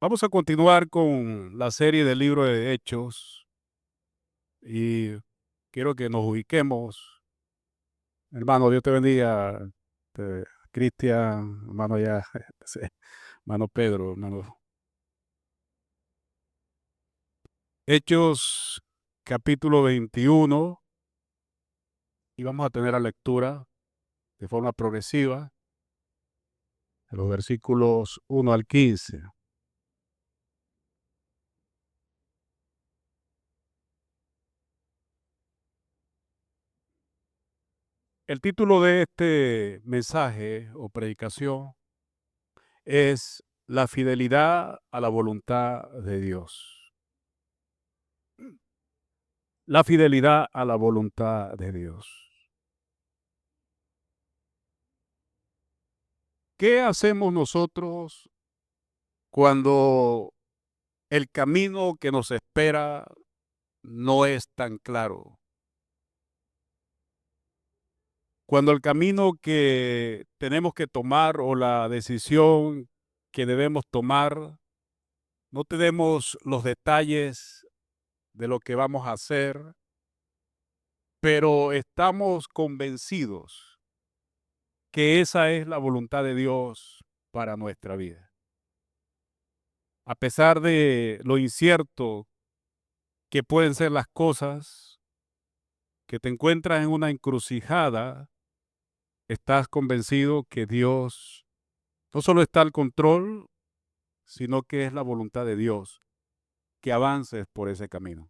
Vamos a continuar con la serie del libro de Hechos y quiero que nos ubiquemos. Hermano, Dios te bendiga. Cristian, hermano ya, sí, hermano Pedro, hermano. Hechos capítulo 21 y vamos a tener la lectura de forma progresiva de los versículos 1 al 15. El título de este mensaje o predicación es La fidelidad a la voluntad de Dios. La fidelidad a la voluntad de Dios. ¿Qué hacemos nosotros cuando el camino que nos espera no es tan claro? Cuando el camino que tenemos que tomar o la decisión que debemos tomar, no tenemos los detalles de lo que vamos a hacer, pero estamos convencidos que esa es la voluntad de Dios para nuestra vida. A pesar de lo incierto que pueden ser las cosas, que te encuentras en una encrucijada, estás convencido que Dios no solo está al control, sino que es la voluntad de Dios que avances por ese camino.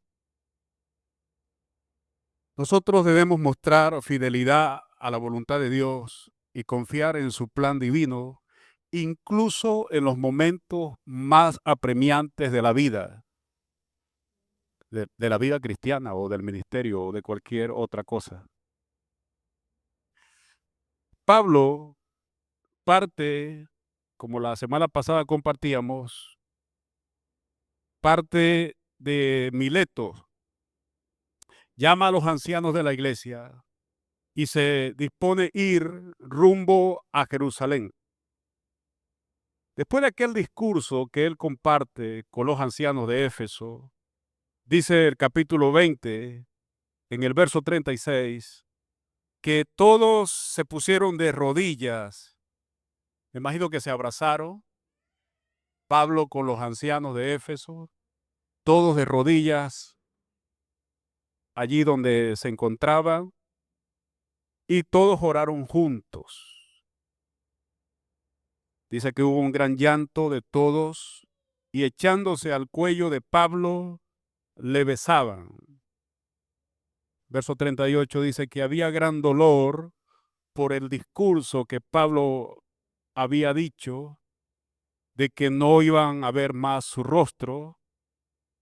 Nosotros debemos mostrar fidelidad a la voluntad de Dios y confiar en su plan divino, incluso en los momentos más apremiantes de la vida, de la vida cristiana o del ministerio o de cualquier otra cosa. Pablo parte, como la semana pasada compartíamos, parte de Mileto, llama a los ancianos de la iglesia y se dispone a ir rumbo a Jerusalén. Después de aquel discurso que él comparte con los ancianos de Éfeso, dice el capítulo 20, en el verso 36, que todos se pusieron de rodillas. Me imagino que se abrazaron, Pablo con los ancianos de Éfeso, todos de rodillas allí donde se encontraban, y todos oraron juntos. Dice que hubo un gran llanto de todos, y echándose al cuello de Pablo, le besaban. Verso 38 dice que había gran dolor por el discurso que Pablo había dicho, de que no iban a ver más su rostro,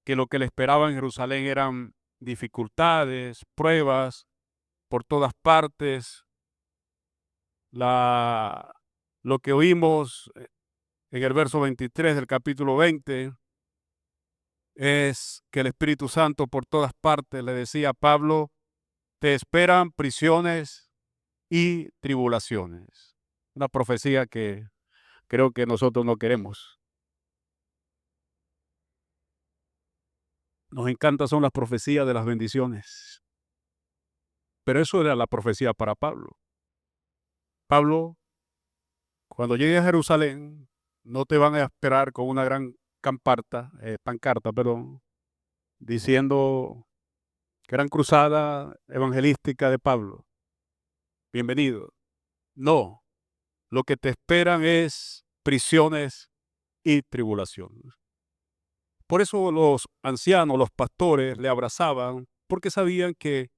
que lo que le esperaba en Jerusalén eran dificultades, pruebas por todas partes. Lo que oímos en el verso 23 del capítulo 20 es que el Espíritu Santo por todas partes le decía a Pablo, te esperan prisiones y tribulaciones. Una profecía que creo que nosotros no queremos. Nos encantan son las profecías de las bendiciones. Pero eso era la profecía para Pablo. Pablo, cuando llegue a Jerusalén, no te van a esperar con una gran pancarta, perdón, diciendo gran cruzada evangelística de Pablo. Bienvenido. No, lo que te esperan es prisiones y tribulaciones. Por eso los ancianos, los pastores, le abrazaban, porque sabían que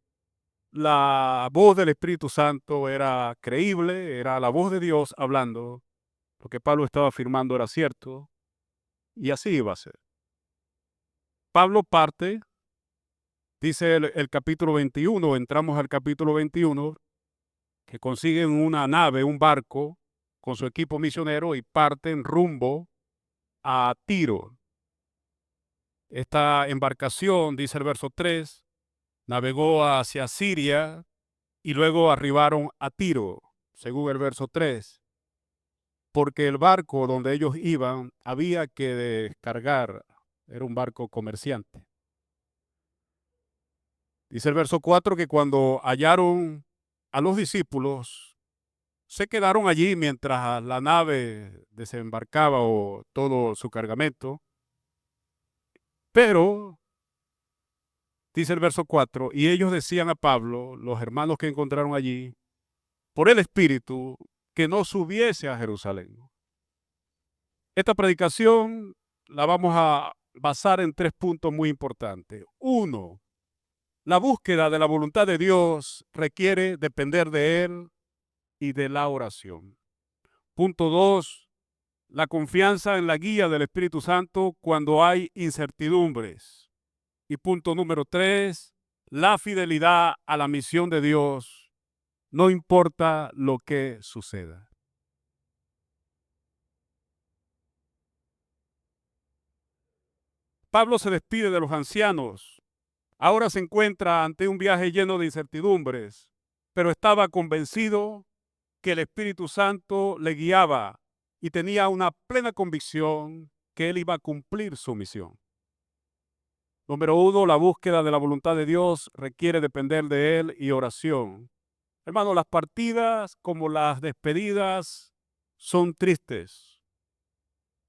la voz del Espíritu Santo era creíble, era la voz de Dios hablando. Lo que Pablo estaba afirmando era cierto, y así iba a ser. Pablo parte, dice el capítulo 21, entramos al capítulo 21, que consiguen una nave, un barco, con su equipo misionero y parten rumbo a Tiro. Esta embarcación, dice el verso 3, navegó hacia Siria y luego arribaron a Tiro, según el verso 3. porque el barco donde ellos iban había que descargar, era un barco comerciante. Dice el verso 4 que cuando hallaron a los discípulos, se quedaron allí mientras la nave desembarcaba o todo su cargamento, pero dice el verso 4, y ellos decían a Pablo, los hermanos que encontraron allí, por el Espíritu, que no subiese a Jerusalén. Esta predicación la vamos a basar en 3 puntos muy importantes. 1, la búsqueda de la voluntad de Dios requiere depender de Él y de la oración. Punto 2, la confianza en la guía del Espíritu Santo cuando hay incertidumbres. Y punto número 3, la fidelidad a la misión de Dios, no importa lo que suceda. Pablo se despide de los ancianos. Ahora se encuentra ante un viaje lleno de incertidumbres, pero estaba convencido que el Espíritu Santo le guiaba y tenía una plena convicción que él iba a cumplir su misión. Número 1, la búsqueda de la voluntad de Dios requiere depender de Él y oración. Hermano, las partidas como las despedidas son tristes.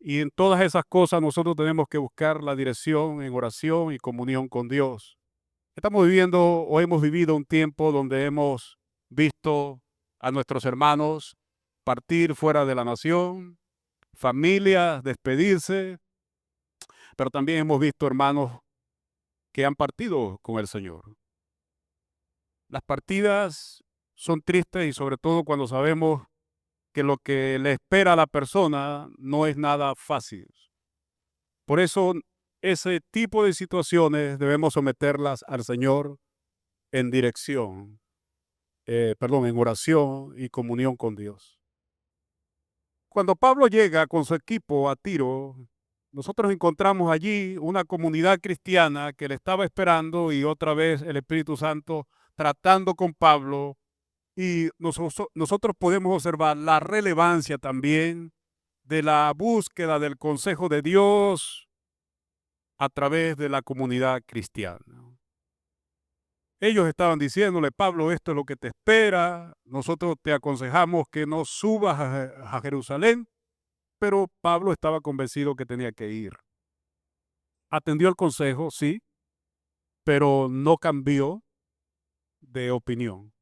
Y en todas esas cosas nosotros tenemos que buscar la dirección en oración y comunión con Dios. Estamos viviendo o hemos vivido un tiempo donde hemos visto a nuestros hermanos partir fuera de la nación, familias despedirse, pero también hemos visto hermanos que han partido con el Señor. Las partidas son tristes y sobre todo cuando sabemos que lo que le espera a la persona no es nada fácil. Por eso, ese tipo de situaciones debemos someterlas al Señor en en oración y comunión con Dios. Cuando Pablo llega con su equipo a Tiro, nosotros encontramos allí una comunidad cristiana que le estaba esperando y otra vez el Espíritu Santo tratando con Pablo y nosotros podemos observar la relevancia también de la búsqueda del consejo de Dios a través de la comunidad cristiana. Ellos estaban diciéndole, Pablo, esto es lo que te espera, nosotros te aconsejamos que no subas a Jerusalén, pero Pablo estaba convencido que tenía que ir. Atendió el consejo, sí, pero no cambió de opinión.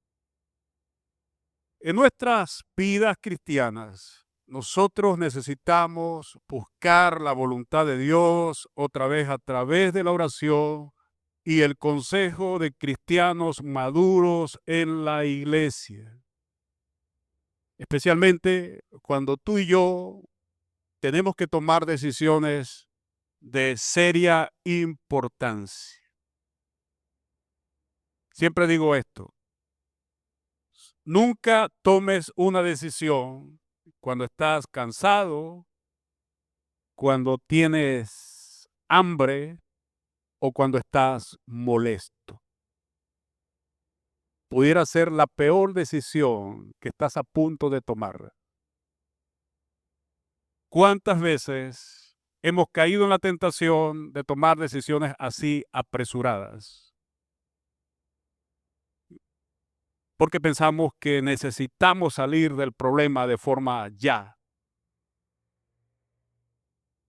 En nuestras vidas cristianas, nosotros necesitamos buscar la voluntad de Dios otra vez a través de la oración y el consejo de cristianos maduros en la iglesia. Especialmente cuando tú y yo tenemos que tomar decisiones de seria importancia. Siempre digo esto, nunca tomes una decisión cuando estás cansado, cuando tienes hambre o cuando estás molesto. Pudiera ser la peor decisión que estás a punto de tomar. ¿Cuántas veces hemos caído en la tentación de tomar decisiones así apresuradas? Porque pensamos que necesitamos salir del problema de forma ya.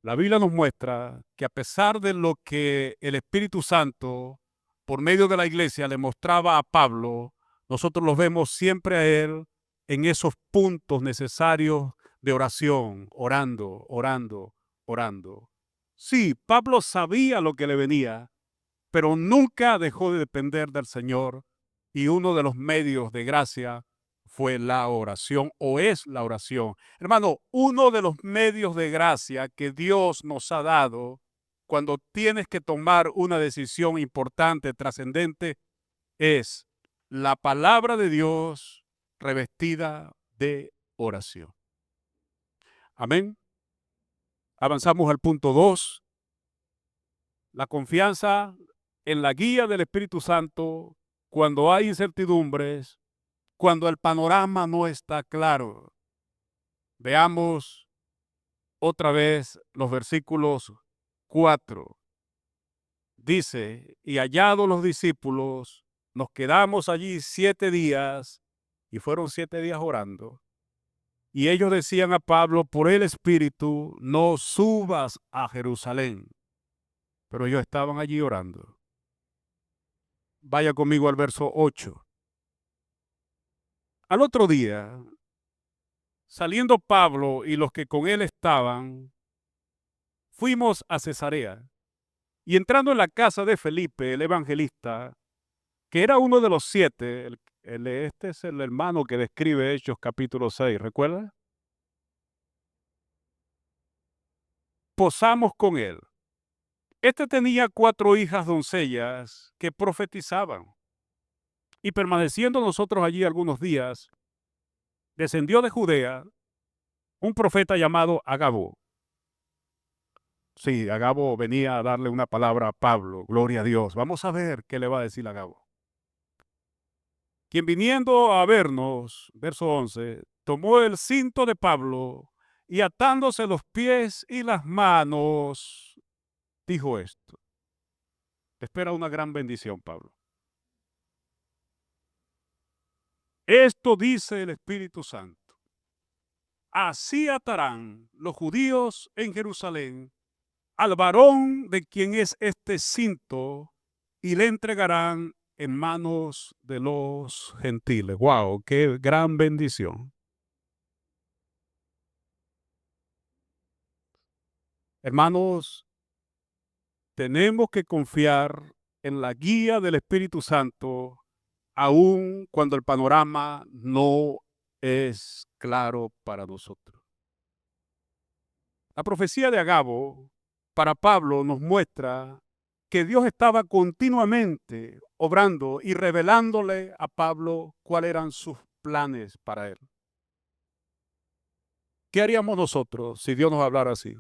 La Biblia nos muestra que a pesar de lo que el Espíritu Santo, por medio de la iglesia, le mostraba a Pablo, nosotros los vemos siempre a él en esos puntos necesarios de oración, orando, orando, orando. Sí, Pablo sabía lo que le venía, pero nunca dejó de depender del Señor y uno de los medios de gracia fue la oración o es la oración. Hermano, uno de los medios de gracia que Dios nos ha dado cuando tienes que tomar una decisión importante, trascendente, es la palabra de Dios revestida de oración. Amén. Avanzamos al punto 2. La confianza en la guía del Espíritu Santo cuando hay incertidumbres, cuando el panorama no está claro. Veamos otra vez los versículos 4. Dice, y hallados los discípulos, nos quedamos allí 7 días, y fueron 7 días orando. Y ellos decían a Pablo, por el Espíritu, no subas a Jerusalén. Pero ellos estaban allí orando. Vaya conmigo al verso 8. Al otro día, saliendo Pablo y los que con él estaban, fuimos a Cesarea. Y entrando en la casa de Felipe, el evangelista, que era uno de los 7, este es el hermano que describe Hechos capítulo 6, ¿recuerda? Posamos con él. Este tenía 4 hijas doncellas que profetizaban. Y permaneciendo nosotros allí algunos días, descendió de Judea un profeta llamado Agabo. Sí, Agabo venía a darle una palabra a Pablo, gloria a Dios. Vamos a ver qué le va a decir Agabo. Quien viniendo a vernos, verso 11, tomó el cinto de Pablo y atándose los pies y las manos, dijo esto. Te espera una gran bendición, Pablo. Esto dice el Espíritu Santo. Así atarán los judíos en Jerusalén al varón de quien es este cinto y le entregarán en manos de los gentiles. ¡Wow! ¡Qué gran bendición! Hermanos, tenemos que confiar en la guía del Espíritu Santo, aun cuando el panorama no es claro para nosotros. La profecía de Agabo para Pablo nos muestra que Dios estaba continuamente obrando y revelándole a Pablo cuáles eran sus planes para él. ¿Qué haríamos nosotros si Dios nos hablara así?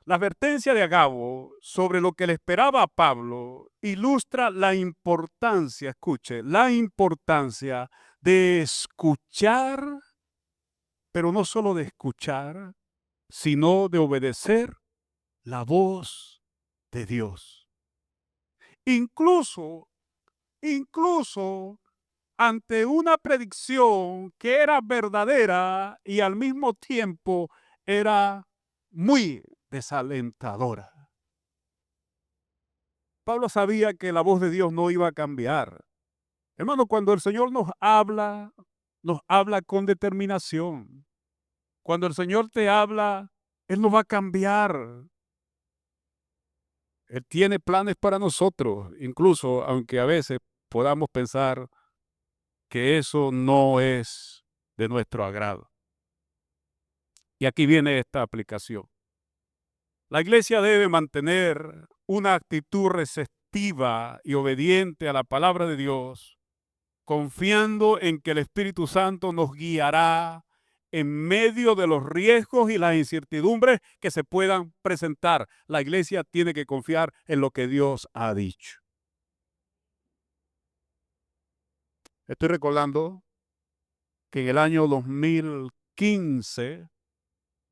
La advertencia de Agabo sobre lo que le esperaba a Pablo ilustra la importancia, escuche, la importancia de escuchar, pero no solo de escuchar, sino de obedecer la voz de Dios. Incluso ante una predicción que era verdadera y al mismo tiempo era muy desalentadora. Pablo sabía que la voz de Dios no iba a cambiar. Hermano, cuando el Señor nos habla con determinación. Cuando el Señor te habla, Él no va a cambiar. Él tiene planes para nosotros, incluso aunque a veces podamos pensar que eso no es de nuestro agrado. Y aquí viene esta aplicación. La iglesia debe mantener una actitud receptiva y obediente a la palabra de Dios, confiando en que el Espíritu Santo nos guiará en medio de los riesgos y las incertidumbres que se puedan presentar. La iglesia tiene que confiar en lo que Dios ha dicho. Estoy recordando que en el año 2015,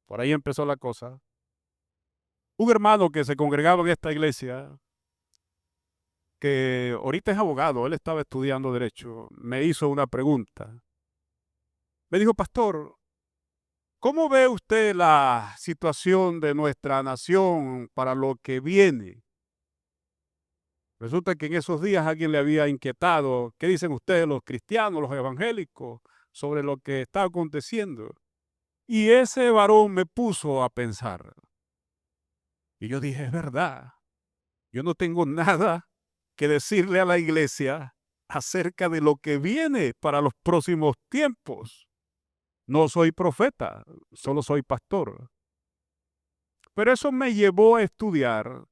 por ahí empezó la cosa, un hermano que se congregaba en esta iglesia, que ahorita es abogado, él estaba estudiando derecho, me hizo una pregunta. Me dijo, pastor, ¿cómo ve usted la situación de nuestra nación para lo que viene? Resulta que en esos días alguien le había inquietado, ¿qué dicen ustedes los cristianos, los evangélicos, sobre lo que está aconteciendo? Y ese varón me puso a pensar. Y yo dije, es verdad, yo no tengo nada que decirle a la iglesia acerca de lo que viene para los próximos tiempos. No soy profeta, solo soy pastor. Pero eso me llevó a estudiar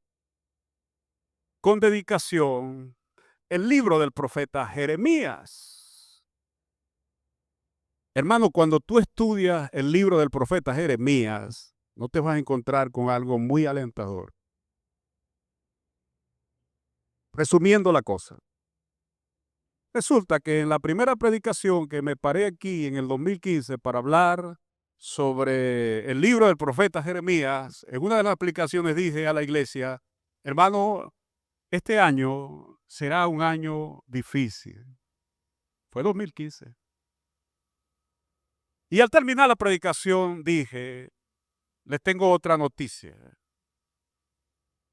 con dedicación el libro del profeta Jeremías. Hermano, cuando tú estudias el libro del profeta Jeremías, no te vas a encontrar con algo muy alentador. Resumiendo la cosa, Resulta que en la primera predicación que me paré aquí en el 2015 para hablar sobre el libro del profeta Jeremías, en una de las aplicaciones dije a la iglesia, hermano, este año será un año difícil. Fue 2015. Y al terminar la predicación dije, les tengo otra noticia.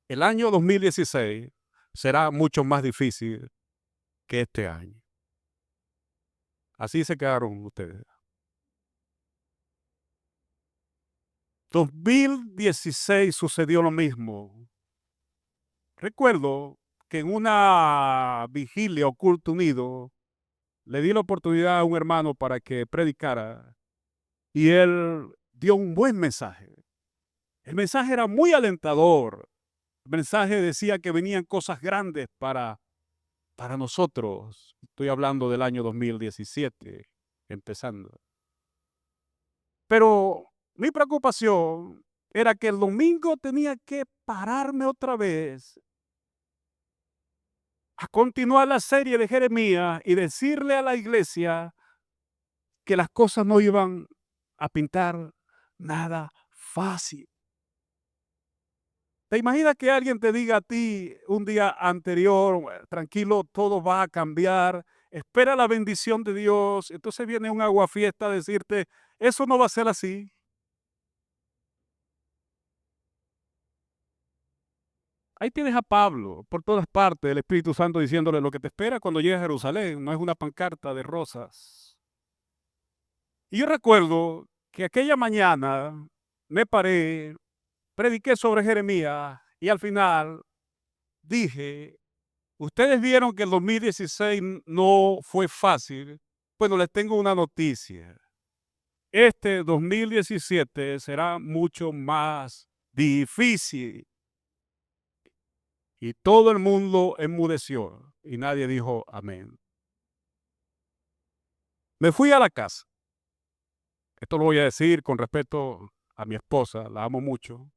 El año 2016 será mucho más difícil que este año. Así se quedaron ustedes. 2016 sucedió lo mismo. Recuerdo que en una vigilia oculto unido le di la oportunidad a un hermano para que predicara y él dio un buen mensaje. El mensaje era muy alentador. El mensaje decía que venían cosas grandes para nosotros. Estoy hablando del año 2017, empezando. Pero mi preocupación era que el domingo tenía que pararme otra vez a continuar la serie de Jeremías y decirle a la iglesia que las cosas no iban a pintar nada fácil. ¿Te imaginas que alguien te diga a ti un día anterior, "Bueno, tranquilo, todo va a cambiar, espera la bendición de Dios"? Entonces viene un aguafiesta a decirte, eso no va a ser así. Ahí tienes a Pablo por todas partes, el Espíritu Santo diciéndole lo que te espera cuando llegues a Jerusalén, no es una pancarta de rosas. Y yo recuerdo que aquella mañana me paré, prediqué sobre Jeremías y al final dije, ustedes vieron que el 2016 no fue fácil. Bueno, les tengo una noticia. Este 2017 será mucho más difícil. Y todo el mundo enmudeció y nadie dijo amén. Me fui a la casa. Esto lo voy a decir con respeto a mi esposa, la amo mucho.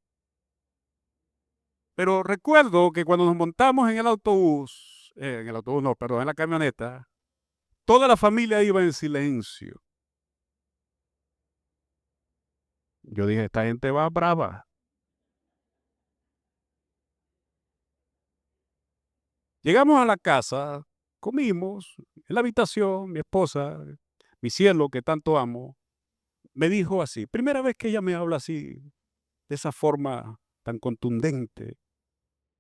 Pero recuerdo que cuando nos montamos en el autobús no, perdón, en la camioneta, toda la familia iba en silencio. Yo dije, esta gente va brava. Llegamos a la casa, comimos en la habitación, mi esposa, mi cielo que tanto amo, me dijo así, primera vez que ella me habla así, de esa forma tan contundente,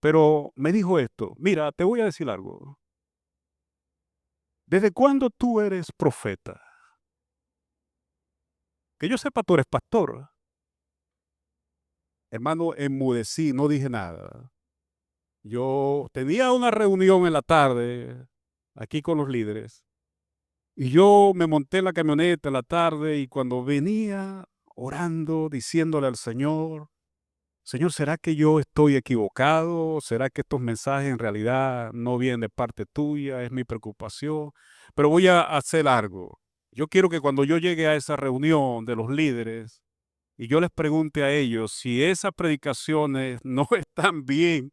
pero me dijo esto, mira, te voy a decir algo. ¿Desde cuándo tú eres profeta? Que yo sepa, tú eres pastor. Hermano, enmudecí, no dije nada. Yo tenía una reunión en la tarde aquí con los líderes y yo me monté en la camioneta en la tarde y cuando venía orando, diciéndole al Señor, Señor, ¿será que yo estoy equivocado? ¿Será que estos mensajes en realidad no vienen de parte tuya? Es mi preocupación. Pero voy a hacer algo. Yo quiero que cuando yo llegue a esa reunión de los líderes y yo les pregunte a ellos si esas predicaciones no están bien,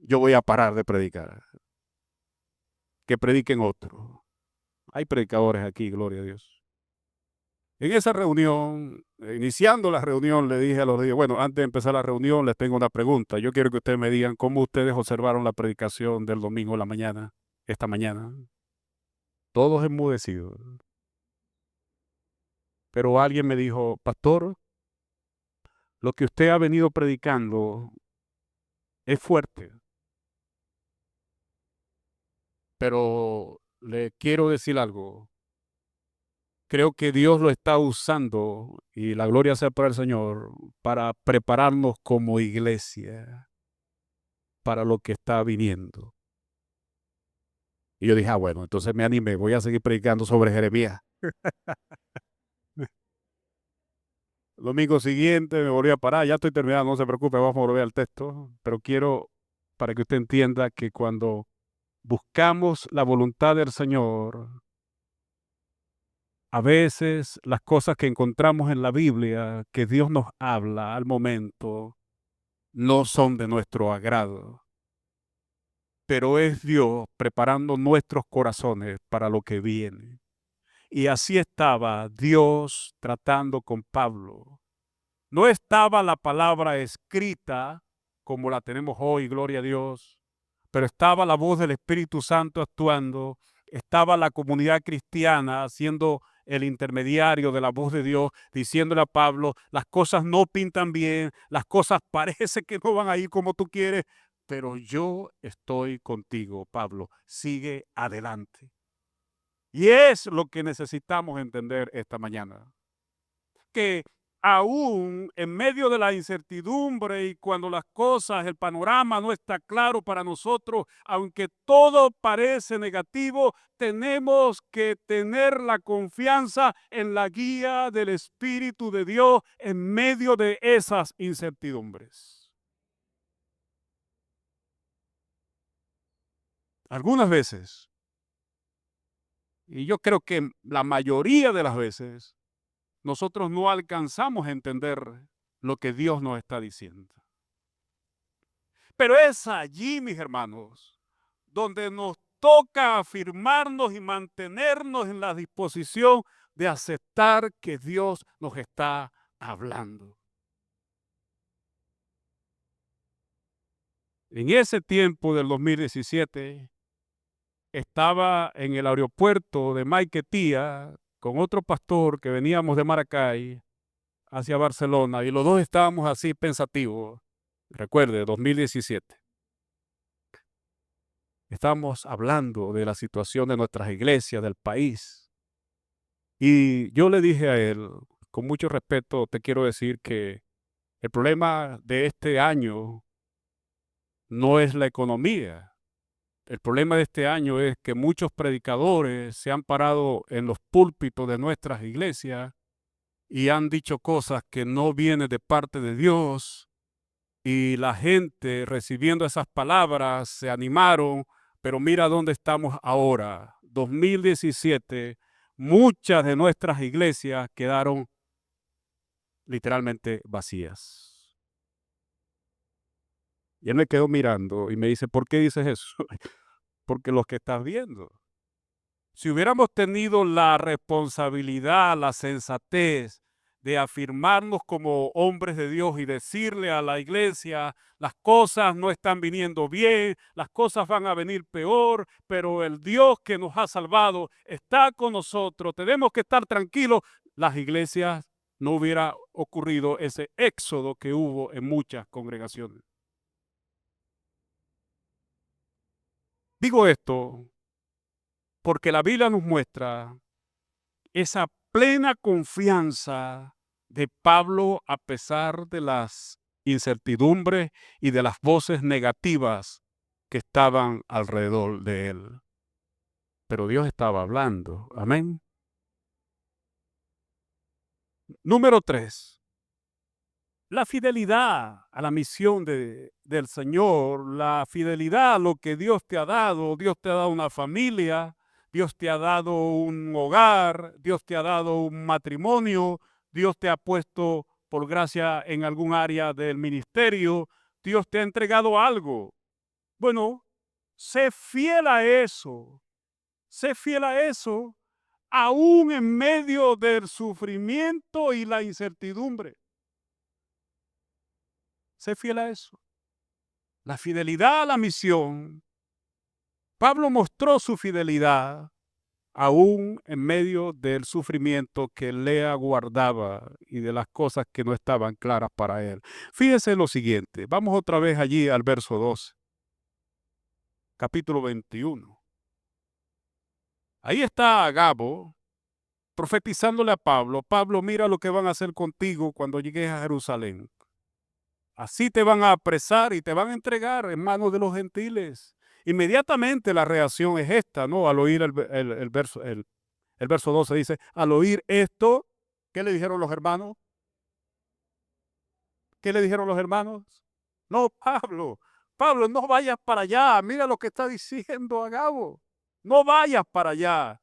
yo voy a parar de predicar. Que prediquen otro. Hay predicadores aquí, gloria a Dios. En esa reunión, iniciando la reunión, le dije a los días, bueno, antes de empezar la reunión, les tengo una pregunta. Yo quiero que ustedes me digan cómo ustedes observaron la predicación del domingo en la mañana, esta mañana. Todos enmudecidos. Pero alguien me dijo, pastor, lo que usted ha venido predicando es fuerte, pero le quiero decir algo. Creo que Dios lo está usando, y la gloria sea para el Señor, para prepararnos como iglesia para lo que está viniendo. Y yo dije, bueno, entonces me animé, voy a seguir predicando sobre Jeremías. El domingo siguiente me volví a parar, ya estoy terminando, no se preocupe, vamos a volver al texto, pero quiero para que usted entienda que cuando buscamos la voluntad del Señor, a veces las cosas que encontramos en la Biblia, que Dios nos habla al momento, no son de nuestro agrado. pero es Dios preparando nuestros corazones para lo que viene. Y así estaba Dios tratando con Pablo. No estaba la palabra escrita como la tenemos hoy, gloria a Dios, pero estaba la voz del Espíritu Santo actuando, estaba la comunidad cristiana siendo el intermediario de la voz de Dios, diciéndole a Pablo, las cosas no pintan bien, las cosas parece que no van a ir como tú quieres, pero yo estoy contigo, Pablo, sigue adelante. Y es lo que necesitamos entender esta mañana. Que aún en medio de la incertidumbre y cuando las cosas, el panorama no está claro para nosotros, aunque todo parece negativo, tenemos que tener la confianza en la guía del Espíritu de Dios en medio de esas incertidumbres. Algunas veces, y yo creo que la mayoría de las veces, nosotros no alcanzamos a entender lo que Dios nos está diciendo. Pero es allí, mis hermanos, donde nos toca afirmarnos y mantenernos en la disposición de aceptar que Dios nos está hablando. En ese tiempo del 2017, estaba en el aeropuerto de Maiquetía con otro pastor que veníamos de Maracay hacia Barcelona y los dos estábamos así pensativos. Recuerde, 2017. Estamos hablando de la situación de nuestras iglesias, del país. Y yo le dije a él, con mucho respeto, te quiero decir que el problema de este año no es la economía. El problema de este año es que muchos predicadores se han parado en los púlpitos de nuestras iglesias y han dicho cosas que no vienen de parte de Dios. Y la gente recibiendo esas palabras se animaron, pero mira dónde estamos ahora. 2017, muchas de nuestras iglesias quedaron literalmente vacías. Y él me quedó mirando y me dice, ¿por qué dices eso? Porque lo que estás viendo. Si hubiéramos tenido la responsabilidad, la sensatez de afirmarnos como hombres de Dios y decirle a la iglesia, las cosas no están viniendo bien, las cosas van a venir peor, pero el Dios que nos ha salvado está con nosotros, tenemos que estar tranquilos, las iglesias no hubiera ocurrido ese éxodo que hubo en muchas congregaciones. Digo esto porque la Biblia nos muestra esa plena confianza de Pablo a pesar de las incertidumbres y de las voces negativas que estaban alrededor de él. Pero Dios estaba hablando. Amén. Número 3. La fidelidad a la misión del Señor, la fidelidad a lo que Dios te ha dado. Dios te ha dado una familia, Dios te ha dado un hogar, Dios te ha dado un matrimonio, Dios te ha puesto por gracia en algún área del ministerio, Dios te ha entregado algo. Bueno, sé fiel a eso, sé fiel a eso, aún en medio del sufrimiento y la incertidumbre. Sé fiel a eso. La fidelidad a la misión. Pablo mostró su fidelidad aún en medio del sufrimiento que le aguardaba y de las cosas que no estaban claras para él. Fíjese lo siguiente, vamos otra vez allí al verso 12, capítulo 21. Ahí está Agabo profetizándole a Pablo, Pablo, mira lo que van a hacer contigo cuando llegues a Jerusalén. Así te van a apresar y te van a entregar en manos de los gentiles. Inmediatamente la reacción es esta, ¿no? Al oír el verso 12 dice, al oír esto, ¿qué le dijeron los hermanos? ¿Qué le dijeron los hermanos? No, Pablo, Pablo, no vayas para allá. Mira lo que está diciendo Agabo. No vayas para allá.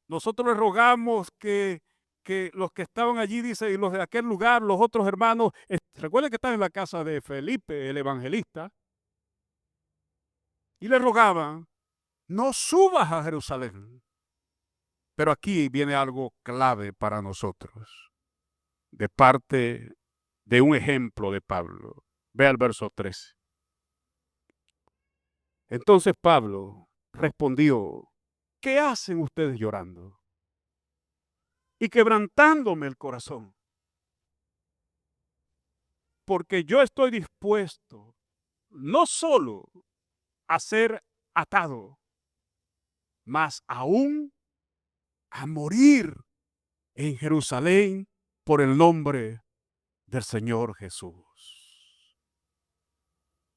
Nosotros le rogamos que los que estaban allí, dice, y los de aquel lugar, los otros hermanos, recuerden que están en la casa de Felipe, el evangelista, y le rogaban, no subas a Jerusalén. Pero aquí viene algo clave para nosotros, de parte de un ejemplo de Pablo. Ve al verso 13. Entonces Pablo respondió, ¿qué hacen ustedes llorando y quebrantándome el corazón? Porque yo estoy dispuesto no solo a ser atado, mas aún a morir en Jerusalén por el nombre del Señor Jesús.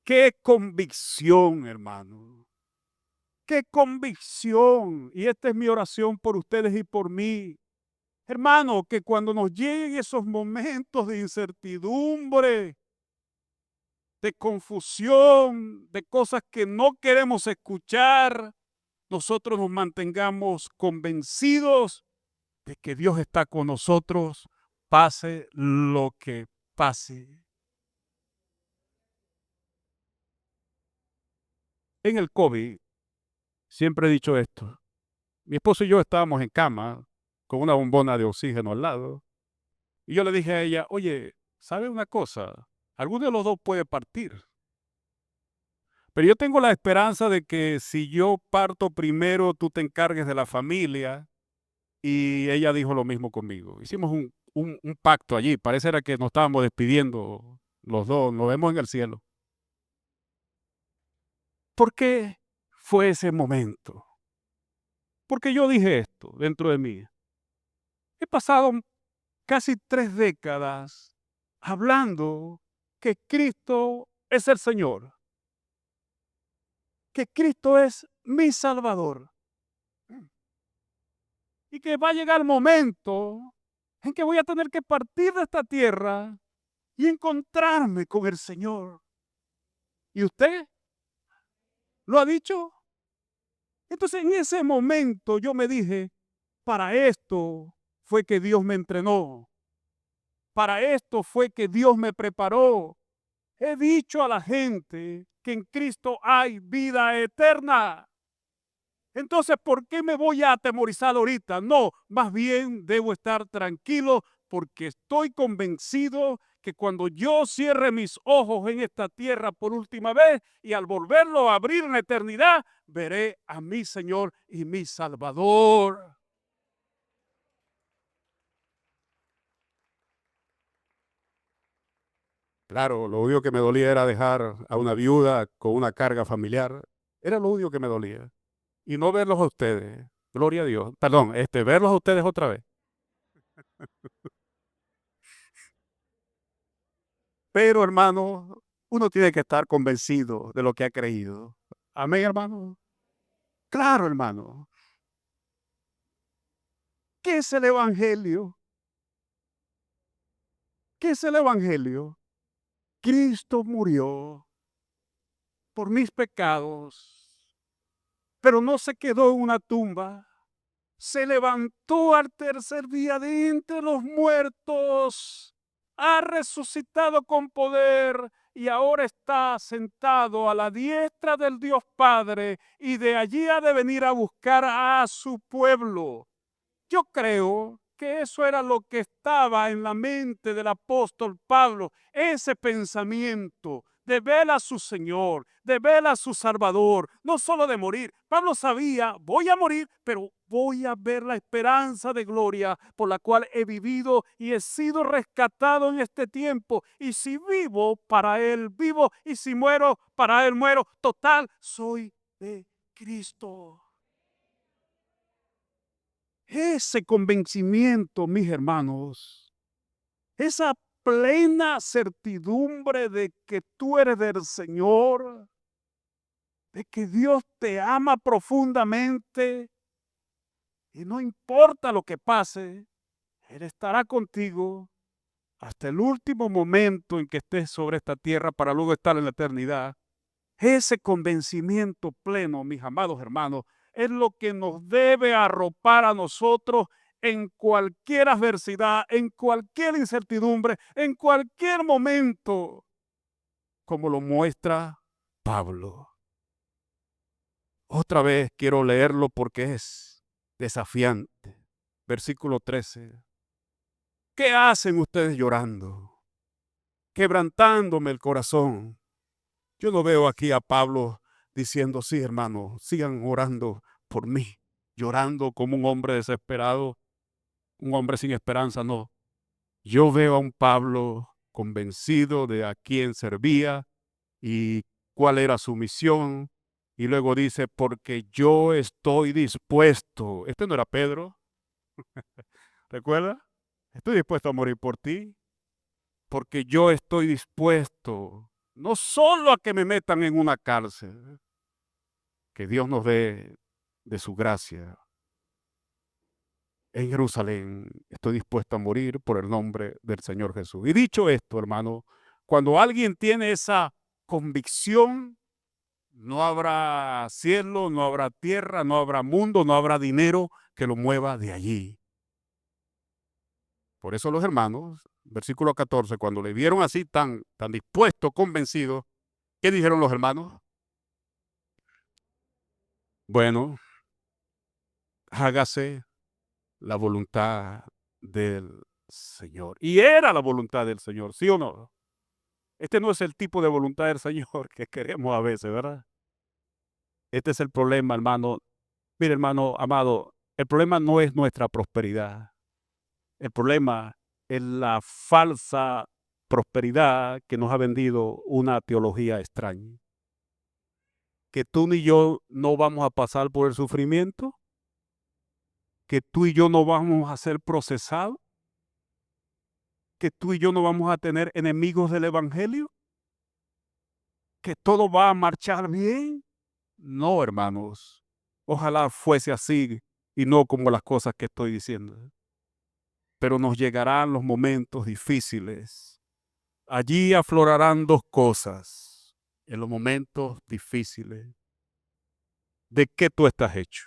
¡Qué convicción, hermano! ¡Qué convicción! Y esta es mi oración por ustedes y por mí. Hermano, que cuando nos lleguen esos momentos de incertidumbre, de confusión, de cosas que no queremos escuchar, nosotros nos mantengamos convencidos de que Dios está con nosotros, pase lo que pase. En el COVID, siempre he dicho esto, mi esposo y yo estábamos en cama con una bombona de oxígeno al lado, y yo le dije a ella, oye, ¿sabe una cosa? Alguno de los dos puede partir. Pero yo tengo la esperanza de que si yo parto primero, tú te encargues de la familia. Y ella dijo lo mismo conmigo. Hicimos un pacto allí. Pareciera que nos estábamos despidiendo los dos. Nos vemos en el cielo. ¿Por qué fue ese momento? Porque yo dije esto dentro de mí. He pasado casi 3 décadas hablando que Cristo es el Señor, que Cristo es mi Salvador y que va a llegar el momento en que voy a tener que partir de esta tierra y encontrarme con el Señor. ¿Y usted lo ha dicho? Entonces en ese momento yo me dije, para esto fue que Dios me entrenó, para esto fue que Dios me preparó. He dicho a la gente que en Cristo hay vida eterna. Entonces, ¿por qué me voy a atemorizar ahorita? No, más bien debo estar tranquilo porque estoy convencido que cuando yo cierre mis ojos en esta tierra por última vez y al volverlo a abrir en la eternidad, veré a mi Señor y mi Salvador. Claro, lo único que me dolía era dejar a una viuda con una carga familiar. Era lo único que me dolía. Y no verlos a ustedes. Gloria a Dios. Perdón, verlos a ustedes otra vez. Pero, hermano, uno tiene que estar convencido de lo que ha creído. Amén, hermano. Claro, hermano. ¿Qué es el Evangelio? ¿Qué es el Evangelio? Cristo murió por mis pecados, pero no se quedó en una tumba. Se levantó al tercer día de entre los muertos, ha resucitado con poder y ahora está sentado a la diestra del Dios Padre y de allí ha de venir a buscar a su pueblo. Yo creo que eso era lo que estaba en la mente del apóstol Pablo, ese pensamiento de ver a su Señor, de ver a su Salvador, no solo de morir. Pablo sabía, voy a morir, pero voy a ver la esperanza de gloria por la cual he vivido y he sido rescatado en este tiempo. Y si vivo, para Él vivo, y si muero, para Él muero. Total, soy de Cristo. Ese convencimiento, mis hermanos, esa plena certidumbre de que tú eres del Señor, de que Dios te ama profundamente y no importa lo que pase, Él estará contigo hasta el último momento en que estés sobre esta tierra para luego estar en la eternidad. Ese convencimiento pleno, mis amados hermanos, es lo que nos debe arropar a nosotros en cualquier adversidad, en cualquier incertidumbre, en cualquier momento, como lo muestra Pablo. Otra vez quiero leerlo porque es desafiante. Versículo 13. ¿Qué hacen ustedes llorando? Quebrantándome el corazón. Yo no veo aquí a Pablo diciendo, sí, hermano, sigan orando por mí, llorando como un hombre desesperado, un hombre sin esperanza, no. Yo veo a un Pablo convencido de a quién servía y cuál era su misión. Y luego dice, porque yo estoy dispuesto. Este no era Pedro, ¿recuerda? Estoy dispuesto a morir por ti, porque yo estoy dispuesto no solo a que me metan en una cárcel, que Dios nos dé de su gracia. En Jerusalén estoy dispuesto a morir por el nombre del Señor Jesús. Y dicho esto, hermano, cuando alguien tiene esa convicción, no habrá cielo, no habrá tierra, no habrá mundo, no habrá dinero que lo mueva de allí. Por eso los hermanos, versículo 14, cuando le vieron así tan dispuesto, convencido, ¿qué dijeron los hermanos? Bueno, hágase la voluntad del Señor. Y era la voluntad del Señor, ¿sí o no? Este no es el tipo de voluntad del Señor que queremos a veces, ¿verdad? Este es el problema, hermano. Mire, hermano amado, el problema no es nuestra prosperidad. El problema es la falsa prosperidad que nos ha vendido una teología extraña. Que tú ni yo no vamos a pasar por el sufrimiento, que tú y yo no vamos a ser procesados, que tú y yo no vamos a tener enemigos del evangelio, que todo va a marchar bien. No, hermanos. Ojalá fuese así y no como las cosas que estoy diciendo. Pero nos llegarán los momentos difíciles. Allí aflorarán dos cosas en los momentos difíciles. ¿De qué tú estás hecho?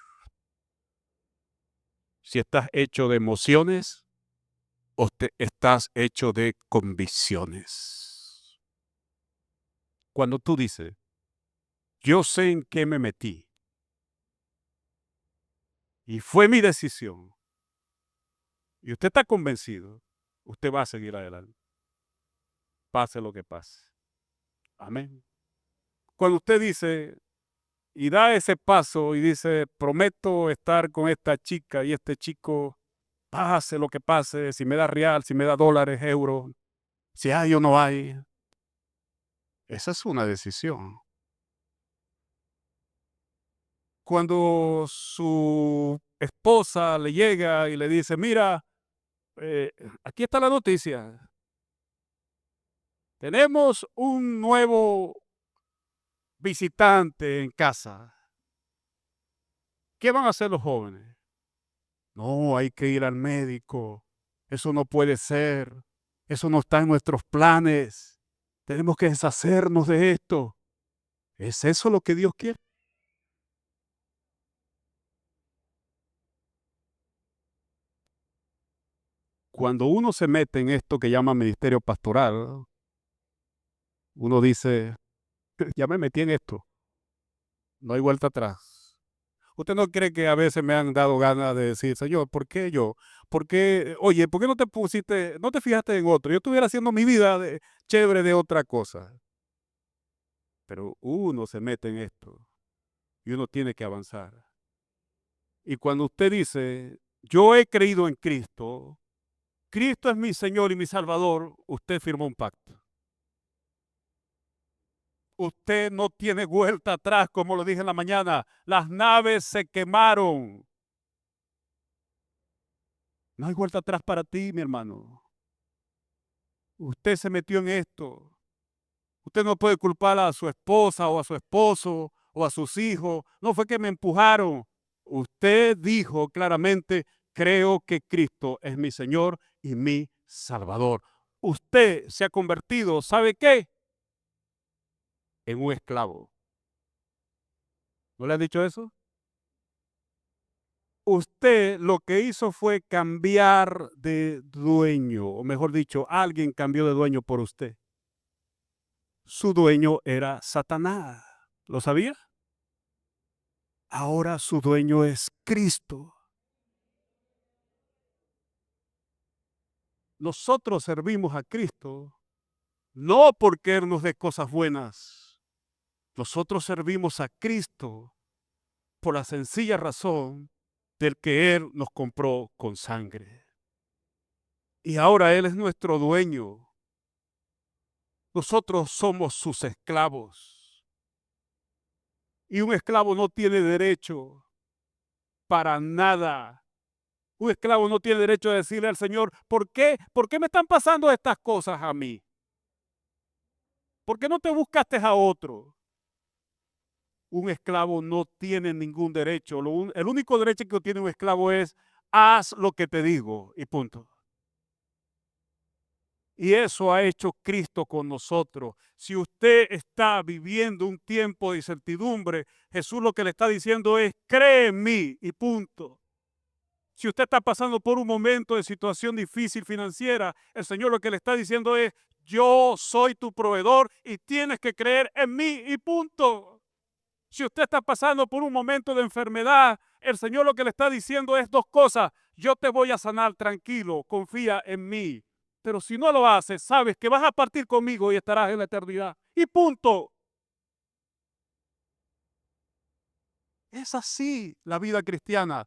Si estás hecho de emociones o estás hecho de convicciones. Cuando tú dices, yo sé en qué me metí y fue mi decisión, y usted está convencido, usted va a seguir adelante, pase lo que pase. Amén. Cuando usted dice y da ese paso y dice, prometo estar con esta chica y este chico, pase lo que pase, si me da real, si me da dólares, euros, si hay o no hay, esa es una decisión. Cuando su esposa le llega y le dice, mira, aquí está la noticia, tenemos un nuevo visitante en casa. ¿Qué van a hacer los jóvenes? No, hay que ir al médico. Eso no puede ser. Eso no está en nuestros planes. Tenemos que deshacernos de esto. ¿Es eso lo que Dios quiere? Cuando uno se mete en esto que llama ministerio pastoral, uno dice, ya me metí en esto. No hay vuelta atrás. ¿Usted no cree que a veces me han dado ganas de decir, Señor, ¿por qué yo? ¿Por qué, oye, por qué no te pusiste, no te fijaste en otro? Yo estuviera haciendo mi vida chévere de otra cosa. Pero uno se mete en esto y uno tiene que avanzar. Y cuando usted dice, yo he creído en Cristo, Cristo es mi Señor y mi Salvador, usted firmó un pacto. Usted no tiene vuelta atrás, como lo dije en la mañana. Las naves se quemaron. No hay vuelta atrás para ti, mi hermano. Usted se metió en esto. Usted no puede culpar a su esposa o a su esposo o a sus hijos. No fue que me empujaron. Usted dijo claramente, creo que Cristo es mi Señor y mi Salvador. Usted se ha convertido, ¿sabe qué? En un esclavo. ¿No le han dicho eso? Usted lo que hizo fue cambiar de dueño, o mejor dicho, alguien cambió de dueño por usted. Su dueño era Satanás. ¿Lo sabía? Ahora su dueño es Cristo. Nosotros servimos a Cristo no porque Él nos dé cosas buenas. Nosotros servimos a Cristo por la sencilla razón del que Él nos compró con sangre. Y ahora Él es nuestro dueño. Nosotros somos sus esclavos. Y un esclavo no tiene derecho para nada. Un esclavo no tiene derecho a decirle al Señor, ¿por qué? ¿Por qué me están pasando estas cosas a mí? ¿Por qué no te buscaste a otro? Un esclavo no tiene ningún derecho. El único derecho que tiene un esclavo es haz lo que te digo y punto. Y eso ha hecho Cristo con nosotros. Si usted está viviendo un tiempo de incertidumbre, Jesús lo que le está diciendo es cree en mí y punto. Si usted está pasando por un momento de situación difícil financiera, el Señor lo que le está diciendo es yo soy tu proveedor y tienes que creer en mí y punto. Si usted está pasando por un momento de enfermedad, el Señor lo que le está diciendo es dos cosas. Yo te voy a sanar, tranquilo, confía en mí. Pero si no lo haces, sabes que vas a partir conmigo y estarás en la eternidad. Y punto. Es así la vida cristiana.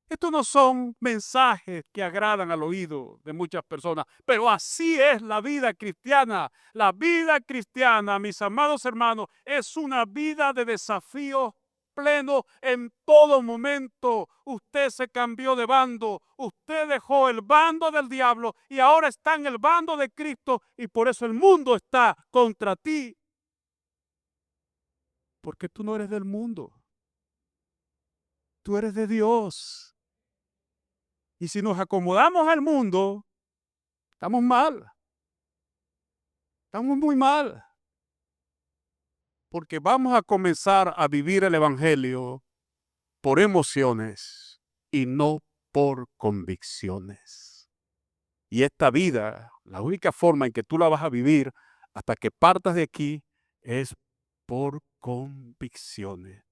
Estos no son mensajes que agradan al oído de muchas personas, pero así es la vida cristiana. La vida cristiana, mis amados hermanos, es una vida de desafíos pleno en todo momento. Usted se cambió de bando, usted dejó el bando del diablo y ahora está en el bando de Cristo y por eso el mundo está contra ti. Porque tú no eres del mundo, tú eres de Dios. Y si nos acomodamos al mundo, estamos mal, estamos muy mal, porque vamos a comenzar a vivir el Evangelio por emociones y no por convicciones. Y esta vida, la única forma en que tú la vas a vivir hasta que partas de aquí es por convicciones.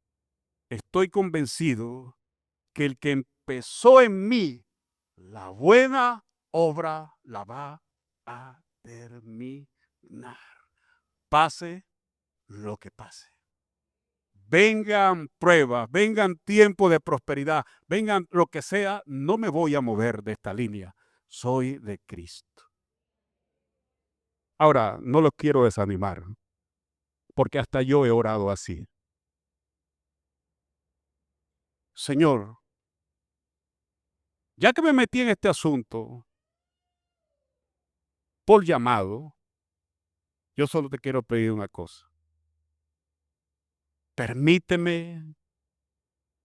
Estoy convencido que el que empezó en mí la buena obra la va a terminar. Pase lo que pase. Vengan pruebas, vengan tiempos de prosperidad, vengan lo que sea, no me voy a mover de esta línea. Soy de Cristo. Ahora, no los quiero desanimar, porque hasta yo he orado así. Señor, ya que me metí en este asunto por llamado, yo solo te quiero pedir una cosa. Permíteme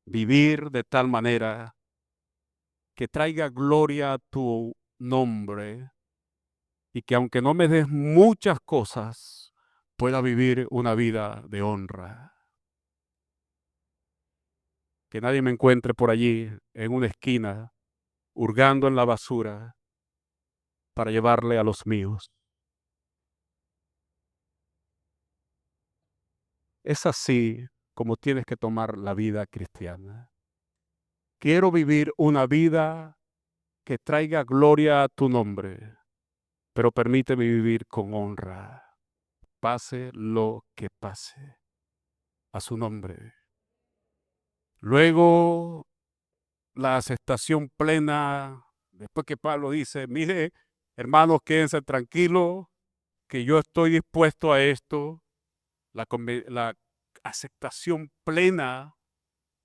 vivir de tal manera que traiga gloria a tu nombre y que aunque no me des muchas cosas, pueda vivir una vida de honra. Que nadie me encuentre por allí en una esquina, hurgando en la basura para llevarle a los míos. Es así como tienes que tomar la vida cristiana. Quiero vivir una vida que traiga gloria a tu nombre, pero permíteme vivir con honra, pase lo que pase, a su nombre. Luego, la aceptación plena, después que Pablo dice, mire, hermanos, quédense tranquilos, que yo estoy dispuesto a esto, la aceptación plena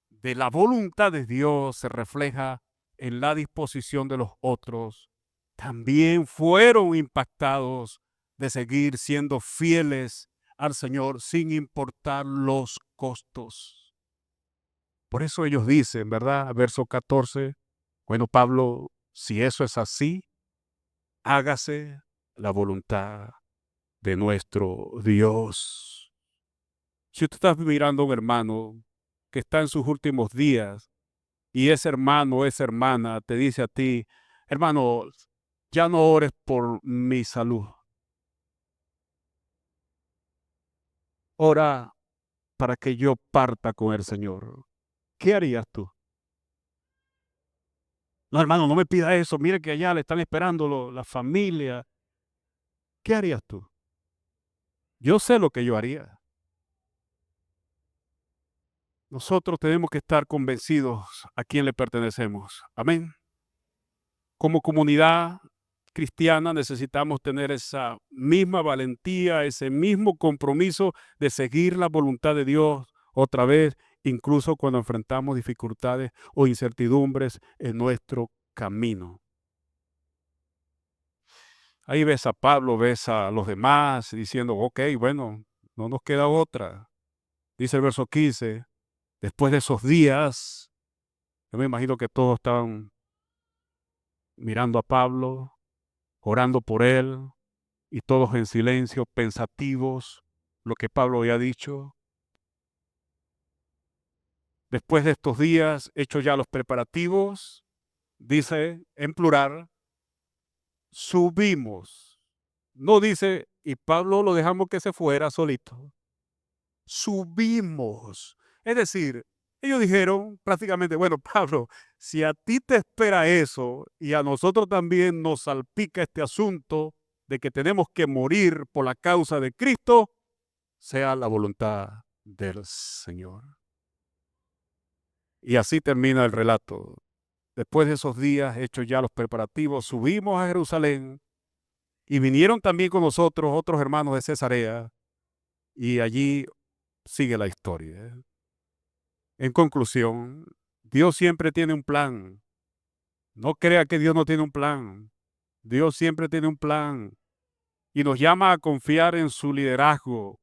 de la voluntad de Dios se refleja en la disposición de los otros. También fueron impactados de seguir siendo fieles al Señor sin importar los costos. Por eso ellos dicen, ¿verdad? Verso 14, bueno, Pablo, si eso es así, hágase la voluntad de nuestro Dios. Si tú estás mirando a un hermano que está en sus últimos días y ese hermano o esa hermana te dice a ti, hermano, ya no ores por mi salud. Ora para que yo parta con el Señor. ¿qué harías tú? No, hermano, no me pida eso. Mire que allá le están esperando la familia. ¿Qué harías tú? Yo sé lo que yo haría. Nosotros tenemos que estar convencidos a quién le pertenecemos. Amén. Como comunidad cristiana necesitamos tener esa misma valentía, ese mismo compromiso de seguir la voluntad de Dios otra vez, incluso cuando enfrentamos dificultades o incertidumbres en nuestro camino. Ahí ves a Pablo, ves a los demás diciendo, ok, bueno, no nos queda otra. Dice el verso 15, después de esos días, yo me imagino que todos estaban mirando a Pablo, orando por él, y todos en silencio, pensativos, lo que Pablo había dicho. Después de estos días, hechos ya los preparativos, dice en plural, subimos. No dice, y Pablo lo dejamos que se fuera solito. Subimos. Es decir, ellos dijeron prácticamente, bueno, Pablo, si a ti te espera eso y a nosotros también nos salpica este asunto de que tenemos que morir por la causa de Cristo, sea la voluntad del Señor. Y así termina el relato. Después de esos días, hechos ya los preparativos, subimos a Jerusalén y vinieron también con nosotros otros hermanos de Cesarea y allí sigue la historia. En conclusión, Dios siempre tiene un plan. No crea que Dios no tiene un plan. Dios siempre tiene un plan y nos llama a confiar en su liderazgo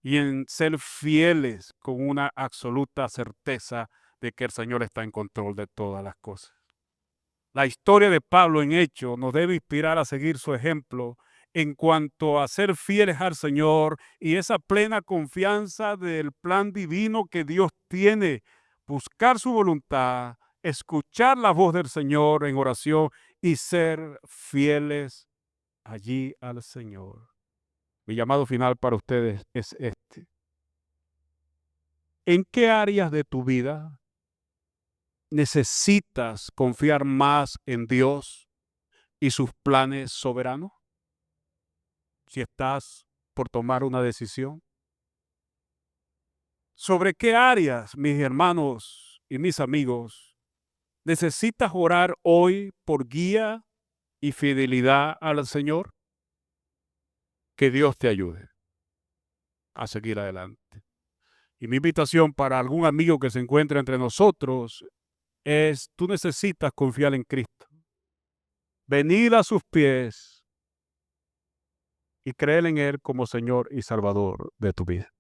y en ser fieles con una absoluta certeza de que el Señor está en control de todas las cosas. La historia de Pablo en Hechos nos debe inspirar a seguir su ejemplo en cuanto a ser fieles al Señor y esa plena confianza del plan divino que Dios tiene, buscar su voluntad, escuchar la voz del Señor en oración y ser fieles allí al Señor. Mi llamado final para ustedes es este. ¿En qué áreas de tu vida necesitas confiar más en Dios y sus planes soberanos? Si estás por tomar una decisión. ¿Sobre qué áreas, mis hermanos y mis amigos, necesitas orar hoy por guía y fidelidad al Señor? Que Dios te ayude a seguir adelante. Y mi invitación para algún amigo que se encuentre entre nosotros es, tú necesitas confiar en Cristo. Venir a sus pies y creer en Él como Señor y Salvador de tu vida.